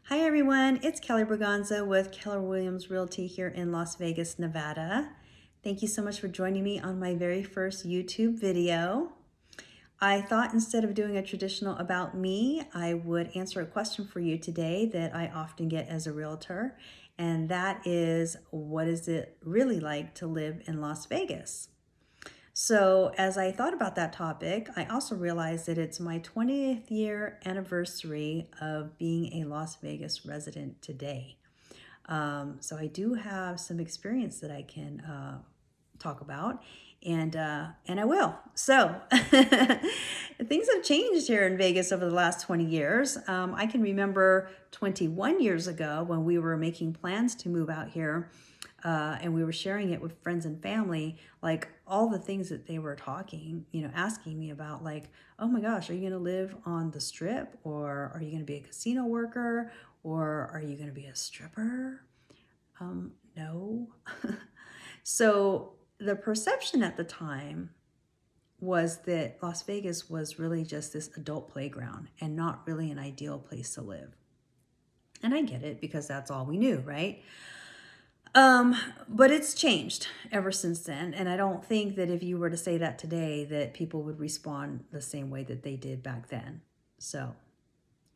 Hi everyone, it's Kelley Braganza with Keller Williams Realty here in Las Vegas, Nevada. Thank you so much for joining me on my very first YouTube video. I thought instead of doing a traditional about me, I would answer a question for you today that I often get as a realtor, and that is, what is it really like to live in Las Vegas? So as I thought about that topic, I also realized that it's my 20th year anniversary of being a Las Vegas resident today. So I do have some experience that I can talk about, and I will. So things have changed here in Vegas over the last 20 years. I can remember 21 years ago when we were making plans to move out here. And we were sharing it with friends and family, like all the things that they were talking, asking me about, like, oh my gosh, are you going to live on the strip, or are you going to be a casino worker, or are you going to be a stripper? No. So the perception at the time was that Las Vegas was really just this adult playground and not really an ideal place to live. And I get it, because that's all we knew, right? But it's changed ever since then. And I don't think that if you were to say that today, that people would respond the same way that they did back then. So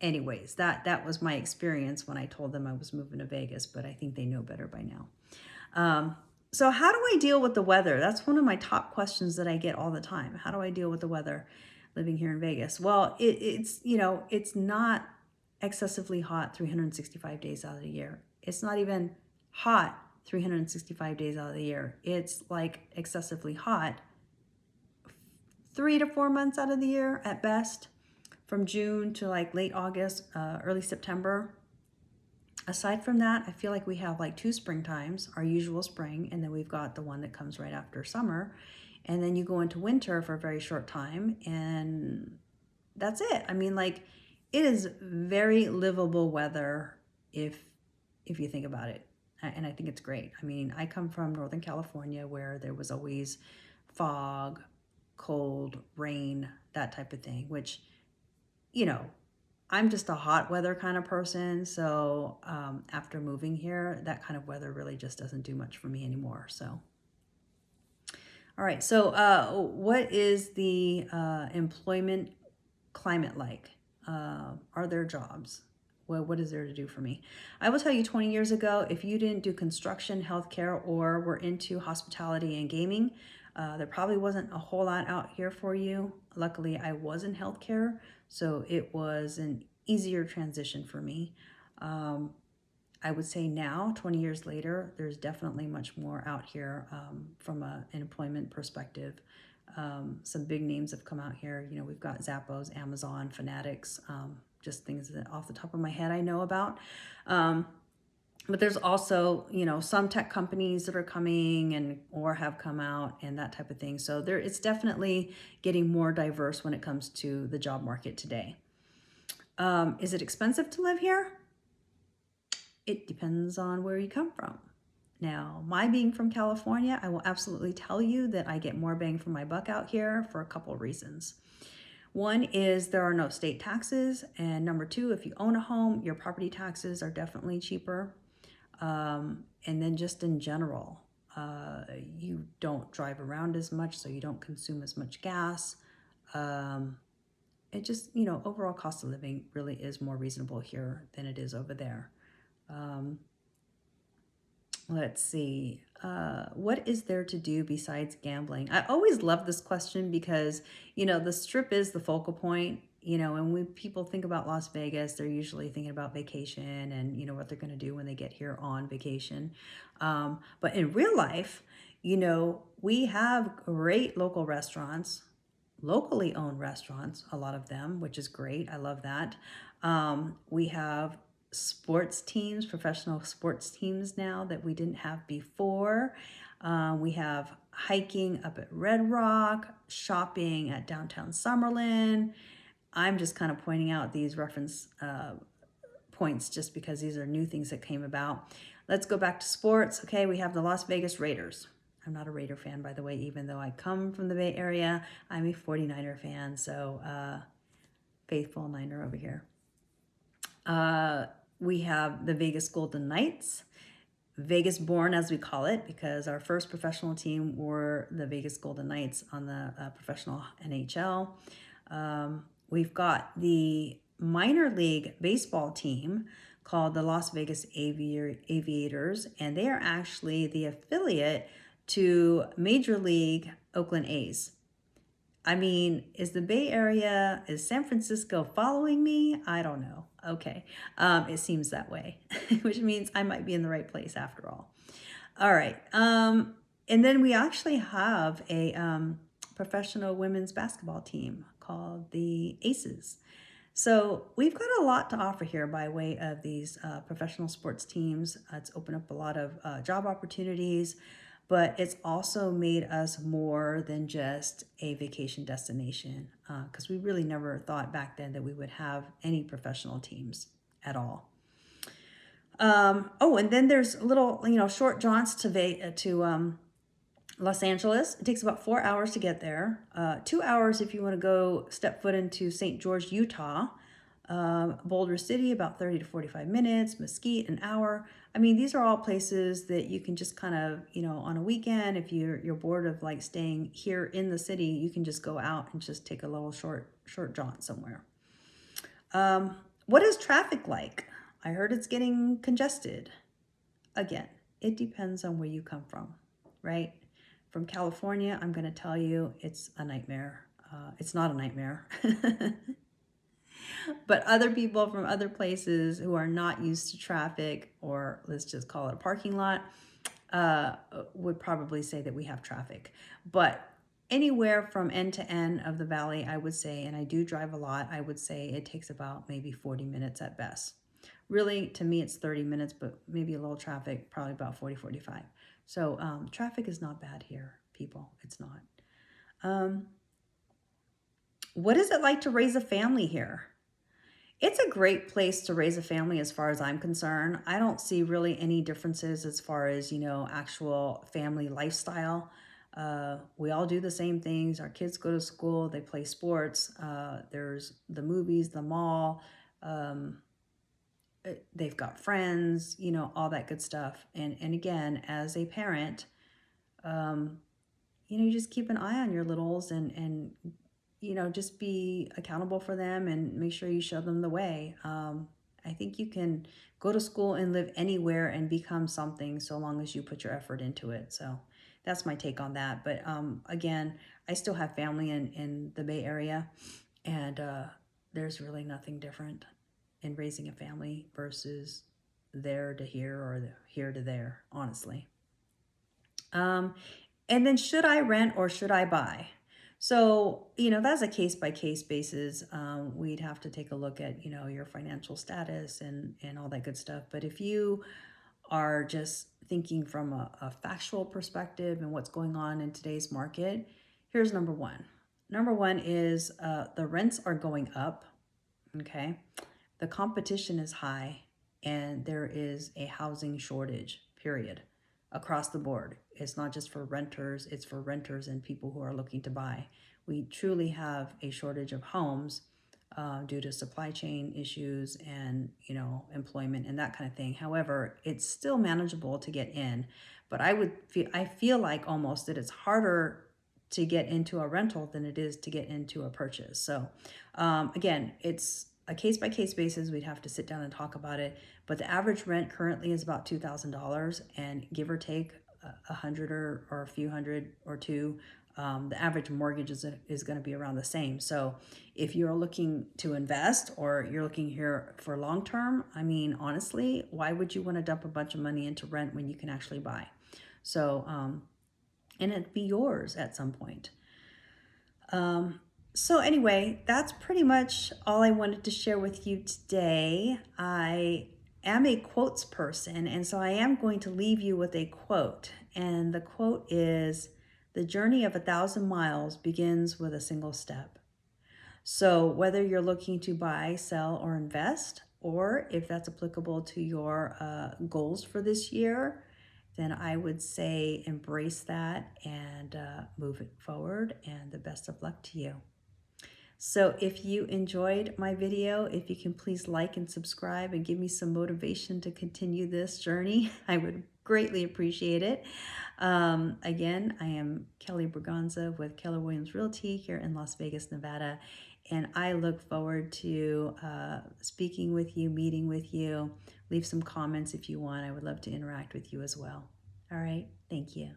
anyways, that was my experience when I told them I was moving to Vegas, but I think they know better by now. So how do I deal with the weather? That's one of my top questions that I get all the time. How do I deal with the weather living here in Vegas? Well, it's not excessively hot 365 days out of the year. It's not even hot 365 days out of the year. It's like excessively hot 3 to 4 months out of the year at best, from June to like late August, early September. Aside from that, I feel like we have like two spring times, our usual spring, and then we've got the one that comes right after summer. And then you go into winter for a very short time, and that's it. I mean, like, it is very livable weather if you think about it. And I think it's great. I mean, I come from Northern California, where there was always fog, cold, rain, that type of thing, which, I'm just a hot weather kind of person. So after moving here, that kind of weather really just doesn't do much for me anymore. So, all right. So what is the employment climate like? Are there jobs? What is there to do for me? I will tell you, 20 years ago, if you didn't do construction, healthcare, or were into hospitality and gaming, there probably wasn't a whole lot out here for you. Luckily, I was in healthcare, so it was an easier transition for me. I would say now, 20 years later, there's definitely much more out here from an employment perspective. Some big names have come out here. We've got Zappos, Amazon, Fanatics, just things that off the top of my head I know about. But there's also, some tech companies that are coming or have come out, and that type of thing. So it's definitely getting more diverse when it comes to the job market today. Is it expensive to live here? It depends on where you come from. Now, my being from California, I will absolutely tell you that I get more bang for my buck out here for a couple reasons. One is there are no state taxes, and number two, if you own a home, your property taxes are definitely cheaper. And then just in general, you don't drive around as much, so you don't consume as much gas. It just, overall cost of living really is more reasonable here than it is over there. Let's see. What is there to do besides gambling? I always love this question because, the strip is the focal point, and when people think about Las Vegas, they're usually thinking about vacation and, what they're going to do when they get here on vacation. But in real life, we have great local restaurants, locally owned restaurants, a lot of them, which is great. I love that. We have sports teams, professional sports teams now that we didn't have before. We have hiking up at Red Rock, shopping at downtown Summerlin. I'm just kind of pointing out these reference points just because these are new things that came about. Let's go back to sports. Okay, we have the Las Vegas Raiders. I'm not a Raider fan, by the way, even though I come from the Bay Area. I'm a 49er fan, so faithful Niner over here. We have the Vegas Golden Knights, Vegas born as we call it, because our first professional team were the Vegas Golden Knights on the professional NHL. We've got the minor league baseball team called the Las Vegas Aviators, and they are actually the affiliate to Major League Oakland A's. I mean, is the Bay Area, is San Francisco following me? I don't know. Okay. It seems that way, which means I might be in the right place after all. All right. And then we actually have a professional women's basketball team called the Aces. So we've got a lot to offer here by way of these professional sports teams. It's opened up a lot of job opportunities, but it's also made us more than just a vacation destination, because we really never thought back then that we would have any professional teams at all. Oh, and then there's little, short jaunts to Los Angeles. It takes about 4 hours to get there. 2 hours if you want to go step foot into St. George, Utah. Boulder City, about 30 to 45 minutes. Mesquite, an hour. I mean, these are all places that you can just kind of, on a weekend, if you're bored of like staying here in the city, you can just go out and just take a little short jaunt somewhere. What is traffic like? I heard it's getting congested. Again, it depends on where you come from, right? From California, I'm going to tell you it's a nightmare. It's not a nightmare. But other people from other places who are not used to traffic, or let's just call it a parking lot, would probably say that we have traffic. But anywhere from end to end of the valley, I would say, and I do drive a lot, I would say it takes about maybe 40 minutes at best. Really, to me, it's 30 minutes, but maybe a little traffic, probably about 40, 45. So traffic is not bad here, people. It's not. What is it like to raise a family here? It's a great place to raise a family as far as I'm concerned. I don't see really any differences as far as, actual family lifestyle. We all do the same things. Our kids go to school, they play sports. There's the movies, the mall. They've got friends, all that good stuff. And again, as a parent, you just keep an eye on your littles and just be accountable for them and make sure you show them the way. I think you can go to school and live anywhere and become something so long as you put your effort into it. So that's my take on that. But again, I still have family in the Bay Area, and there's really nothing different in raising a family versus there to here or here to there, honestly. And then should I rent or should I buy? So, that's a case-by-case basis. We'd have to take a look at, your financial status and all that good stuff. But if you are just thinking from a factual perspective and what's going on in today's market, here's number one. Number one is the rents are going up, okay? The competition is high, and there is a housing shortage, period, across the board. It's not just for renters, it's for renters and people who are looking to buy. We truly have a shortage of homes due to supply chain issues and, employment and that kind of thing. However, it's still manageable to get in, but I feel like almost that it's harder to get into a rental than it is to get into a purchase. So again, it's a case-by-case basis. We'd have to sit down and talk about it, but the average rent currently is about $2,000, and give or take $100 or a few hundred or two, the average mortgage is going to be around the same. So if you're looking to invest or you're looking here for long term, I mean, honestly, why would you want to dump a bunch of money into rent when you can actually buy? So and it'd be yours at some point. So anyway, that's pretty much all I wanted to share with you today. I am a quotes person, and so I am going to leave you with a quote. And the quote is, "The journey of 1,000 miles begins with a single step." So whether you're looking to buy, sell, or invest, or if that's applicable to your goals for this year, then I would say embrace that and move it forward, and the best of luck to you. So if you enjoyed my video, if you can please like and subscribe and give me some motivation to continue this journey, I would greatly appreciate it. Again, I am Kelley Braganza with Keller Williams Realty here in Las Vegas, Nevada. And I look forward to speaking with you, meeting with you. Leave some comments if you want. I would love to interact with you as well. All right. Thank you.